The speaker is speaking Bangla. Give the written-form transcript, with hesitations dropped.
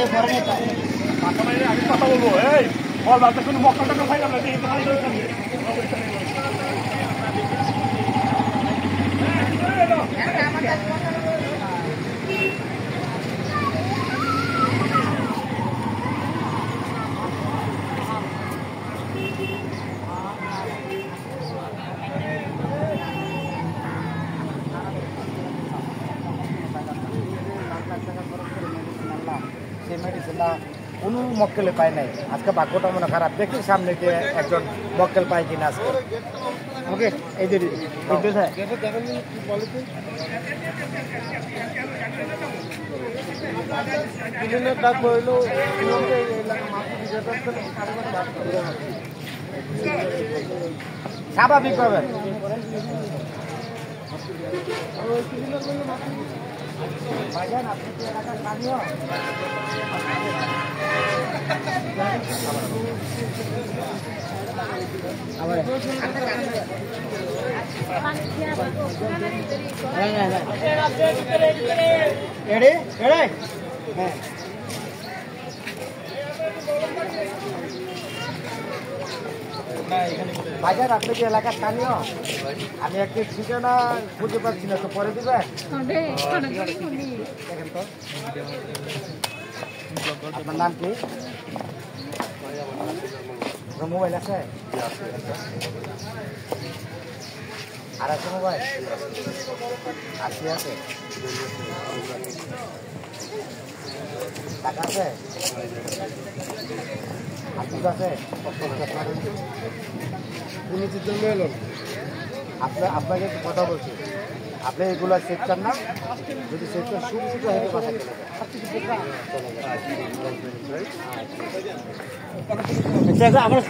আমি কথা বলবো এই বল বাচ্চা কোনো মক্কা টাকা খাইলাম না সেই মেডিসিনটা কোনো মক্কেলে পায় নাই। আজকে ভাগ্যটা মনে খারাপ, দেখি সামনে দিয়ে একজন মক্কেল পায় কিনা আজকে। ওকে এই যে স্বাভাবিক ভাবে ভাইজান আপনি কি এলাকার স্থানীয়? ভাইজান আপনি কি এলাকার স্থানীয়? আমি একটি ঠিকানা খুঁজে পাচ্ছি না, তো পরে দিবে। আপনার নাম কি? মোবাইল আছে? আর আছে মোবাইল? আছে আছে। টাকা আছে? আপনার আছে? আপনাকে কথা বলছি, আপনি এগুলো চেক করেন না, যদি চেক করেন সুবিধা হয়ে কথা চলে যাবে। আমরা